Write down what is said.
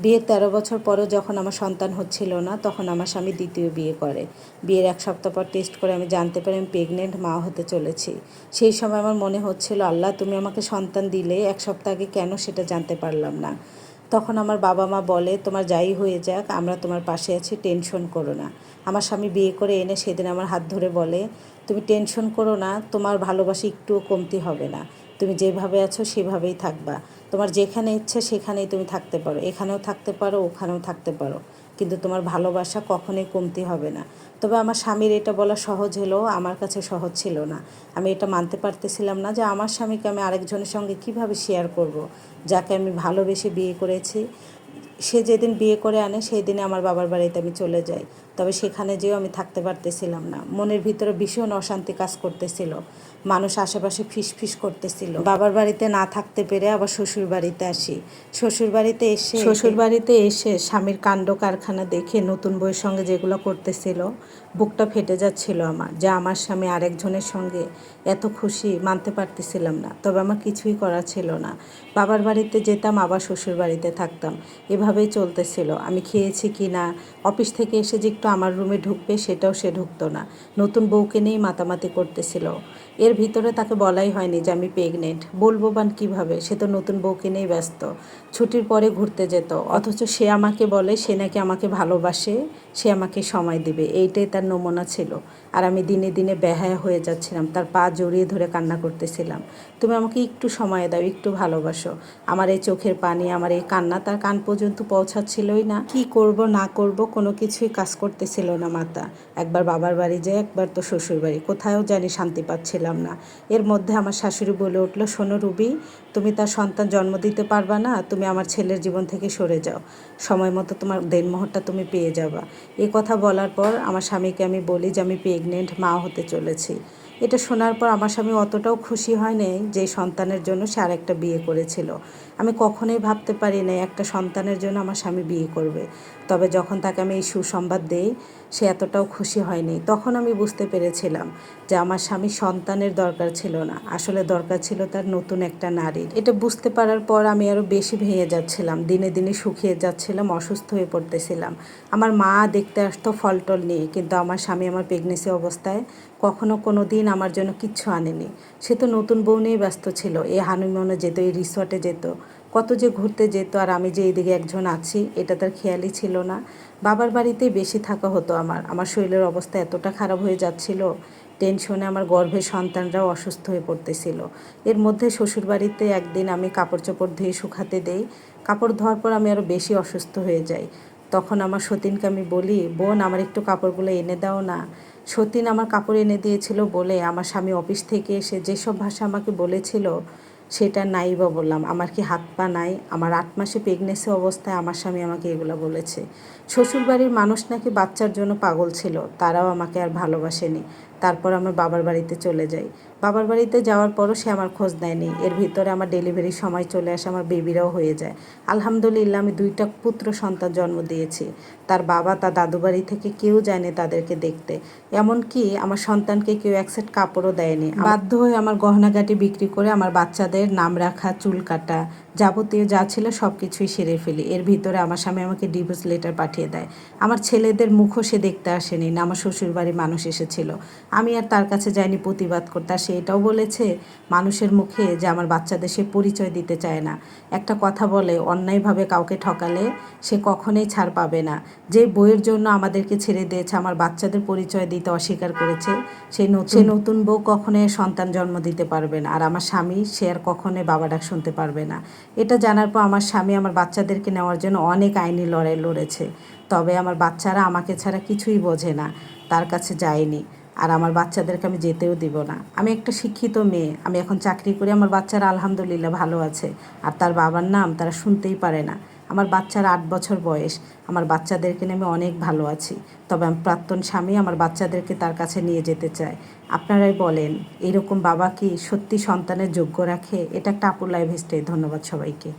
বিয়ের ১৩ বছর পরেও যখন আমার সন্তান হচ্ছিল না, তখন আমার স্বামী দ্বিতীয় বিয়ে করে। বিয়ের ১ সপ্তাহ পর টেস্ট করে আমি জানতে পারি আমি প্রেগনেন্ট মা হতে চলেছি। সেই সময় আমার মনে হচ্ছিল, আল্লাহ তুমি আমাকে সন্তান দিলে ১ সপ্তাহ আগে কেন সেটা জানতে পারলাম না। তখন আমার বাবা মা বলে, তোমার যাই হয়ে যাক আমরা তোমার পাশে আছি, টেনশন করো না। আমার স্বামী বিয়ে করে এনে সেদিন আমার হাত ধরে বলে, তুমি টেনশন করো না, তোমার ভালোবাসা একটুও কমতি হবে না। তুমি যেভাবে আছো সেভাবেই থাকবা। তোমার যেখানে ইচ্ছে সেখানেই তুমি থাকতে পারো, এখানেও থাকতে পারো ওখানেও থাকতে পারো, কিন্তু তোমার ভালোবাসা কখনোই কমতি হবে না। তবে আমার স্বামীর এটা বলা সহজ হলেও আমার কাছে সহজ ছিল না। আমি এটা মানতে পারতেছিলাম না যে আমার স্বামীকে আমি আরেকজনের সঙ্গে কিভাবে শেয়ার করব, যাকে আমি ভালোবেসে বিয়ে করেছি। সে যেদিন বিয়ে করে আনে সেই দিনে আমার বাবার বাড়িতে আমি চলে যাই। তবে সেখানে যেও আমি থাকতে পারতেছিলাম না। মনের ভিতরে ভীষণ অশান্তি কাজ করতেছিল। মানুষ আশেপাশে ফিসফিস করতেছিল। বাবার বাড়িতে না থাকতে পেরে আবার শ্বশুর বাড়িতে আসি। শ্বশুর বাড়িতে এসে স্বামীর কাণ্ড কারখানা দেখে নতুন বউয়ের সঙ্গে যেগুলো করতেছিল, বুকটা ফেটে যাচ্ছিল আমার, যে আমার স্বামী আরেকজনের সঙ্গে এত খুশি, মানতে পারতেছিলাম না। তবে আমার কিছুই করা ছিল না। বাবার বাড়িতে যেতাম, আবার শ্বশুর বাড়িতে থাকতাম, এভাবেই চলতেছিল। আমি খেয়েছি কি না, অফিস থেকে এসে যে একটু আমার রুমে ঢুকবে সেটাও সে ঢুকতো না। নতুন বউকে নিয়েই মাতামাতি করতেছিল। এর ভিতরে তাকে বলাই হয়নি যে আমি প্রেগনেন্ট, বলবো বান কীভাবে, সে তো নতুন বউকে নিয়েই ব্যস্ত। ছুটির পরে ঘুরতে যেত, অথচ সে আমাকে বলে সে নাকি আমাকে ভালোবাসে, সে আমাকে সময় দিবে, এইটাই তার নমুনা ছিল। আর আমি দিনে দিনে বেহায়া হয়ে যাচ্ছিলাম, তার পা জড়িয়ে ধরে কান্না করতেছিলাম, তুমি আমাকে একটু সময় দাও, একটু ভালোবাসো। আমার এই চোখের পানি, আমার এই কান্না তার কান পর্যন্ত পৌঁছাচ্ছিলই না। কি করব না করব কোনো কিছুই কাজ করতেছিল না মাথা। একবার বাবার বাড়ি যায়, একবার তো শ্বশুর বাড়ি, কোথাও জানি শান্তি পাচ্ছিলাম না। এর মধ্যে আমার শাশুড়ি বলে উঠলো, শোনো রুবি, তুমি তার সন্তান জন্ম দিতে পারবা না, তুমি আমার ছেলের জীবন থেকে সরে যাও, সময় মতো তোমার দেনমোহরটা তুমি পেয়ে যাবা। এই কথা বলার পর আমার স্বামীকে আমি বলি যে আমি প্রেগনেন্ট মা হতে চলেছি। এটা শোনার পর আমার স্বামী অতটাও খুশি হয়নি যে সন্তানের জন্য সে আরেকটা বিয়ে করেছিল। আমি কখনোই ভাবতে পারি না একটা সন্তানের জন্য আমার স্বামী বিয়ে করবে। তবে যখন তাকে আমি এই সুসংবাদ দেই, সে এতটাও খুশি হয়নি। তখন আমি বুঝতে পেরেছিলাম যে আমার স্বামী সন্তানের দরকার ছিল না, আসলে দরকার ছিল তার নতুন একটা নারীর। এটা বুঝতে পারার পর আমি আরও বেশি ভেঙে যাচ্ছিলাম, দিনে দিনে শুকিয়ে যাচ্ছিলাম, অসুস্থ হয়ে পড়তেছিলাম। আমার মা দেখতে আসতো ফলটল নিয়ে, কিন্তু আমার স্বামী আমার প্রেগনেন্সি অবস্থায় কখনো কোনো দিন আমার জন্য কিচ্ছু আনেনি। সে তো নতুন বউ নিয়ে ব্যস্ত ছিল, এই হানিমুনে যেত, এই রিসর্টে যেত, কত যে ঘুরতে যেত, আর আমি যে এইদিকে একজন আছি এটা তার খেয়ালই ছিল না। বাবার বাড়িতেই বেশি থাকা হতো আমার শরীরের অবস্থা এতটা খারাপ হয়ে যাচ্ছিল, টেনশনে আমার গর্ভের সন্তানরাও অসুস্থ হয়ে পড়তেছিল। এর মধ্যে শ্বশুরবাড়িতে একদিন আমি কাপড় চোপড় ধুয়ে শুকাতে দেই, কাপড় ধোয়ার পর আমি আরও বেশি অসুস্থ হয়ে যাই। তখন আমার সতীনকে আমি বলি, বোন আমার একটু কাপড়গুলো এনে দাও না। সতীন আমার কাপড় এনে দিয়েছিল বলে আমার স্বামী অফিস থেকে এসে যেসব ভাষা আমাকে বলেছিল সেটা নাই বা বললাম, আমার কি হাত পা নাই? আমার 8 মাসে প্রেগনেন্সি অবস্থায় আমার স্বামী আমাকে এগুলো বলেছে। শ্বশুরবাড়ির মানুষ নাকি বাচ্চার জন্য পাগল ছিল, তারাও আমাকে আর ভালোবাসেনি। তারপর আমার বাবার বাড়িতে চলে যাই। বাবার বাড়িতে যাওয়ার পরও সে আমার খোঁজ নেয়নি। এর ভিতরে আমার ডেলিভারির সময় চলে আসে, আমার বেবিরাও হয়ে যায়। আলহামদুলিল্লাহ আমি 2টা পুত্র সন্তান জন্ম দিয়েছি। তার বাবা তার দাদু বাড়ি থেকে কেউ যায়নি তাদেরকে দেখতে, এমনকি আমার সন্তানকে কেউ এক সেট কাপড়ও দেয়নি। বাধ্য হয়ে আমার গহনাগাটি বিক্রি করে আমার বাচ্চাদের নাম রাখা, চুল কাটা, যাবতীয় যা ছিল সব কিছুই সেরে ফেলি। এর ভিতরে আমার স্বামী আমাকে ডিভোর্স লেটার পাঠিয়ে দেয়। আমার ছেলেদের মুখও সে দেখতে আসেনি, না আমার শ্বশুরবাড়ির মানুষ এসেছিল। আমি আর তার কাছে যাইনি প্রতিবাদ করতে। আর সে এটাও বলেছে মানুষের মুখে যে আমার বাচ্চাদের সে পরিচয় দিতে চায় না। একটা কথা বলে, অন্যায়ভাবে কাউকে ঠকালে সে কখনোই ছাড় পাবে না। যে বউয়ের জন্য আমাদেরকে ছেড়ে দিয়েছে, আমার বাচ্চাদের পরিচয় দিতে অস্বীকার করেছে, সেই নতুন বউ কখনোই সন্তান জন্ম দিতে পারবে না। আর আমার স্বামী, সে আর কখনোই বাবা ডাক শুনতে পারবে না। এটা জানার পর আমার স্বামী আমার বাচ্চাদেরকে নেওয়ার জন্য অনেক আইনি লড়াই লড়েছে। তবে আমার বাচ্চারা আমাকে ছাড়া কিছুই বোঝে না, তার কাছে যায়নি। আর আমার বাচ্চাদেরকে আমি যেতেও দিব না। আমি একটা শিক্ষিত মেয়ে, আমি এখন চাকরি করি, আমার বাচ্চারা আলহামদুলিল্লাহ ভালো আছে। আর তার বাবার নাম তারা শুনতেই পারে না। আমার বাচ্চার 8 বছর বয়স, আমার বাচ্চাদেরকে নিয়ে আমি অনেক ভালো আছি। তবে আমার প্রাক্তন স্বামী আমার বাচ্চাদেরকে তার কাছে নিয়ে যেতে চায়। আপনারাই বলেন, এরকম বাবা কি সত্যি সন্তানের যোগ্য রাখে? এটা একটা আপুর লাইফ স্টাইল। ধন্যবাদ সবাইকে।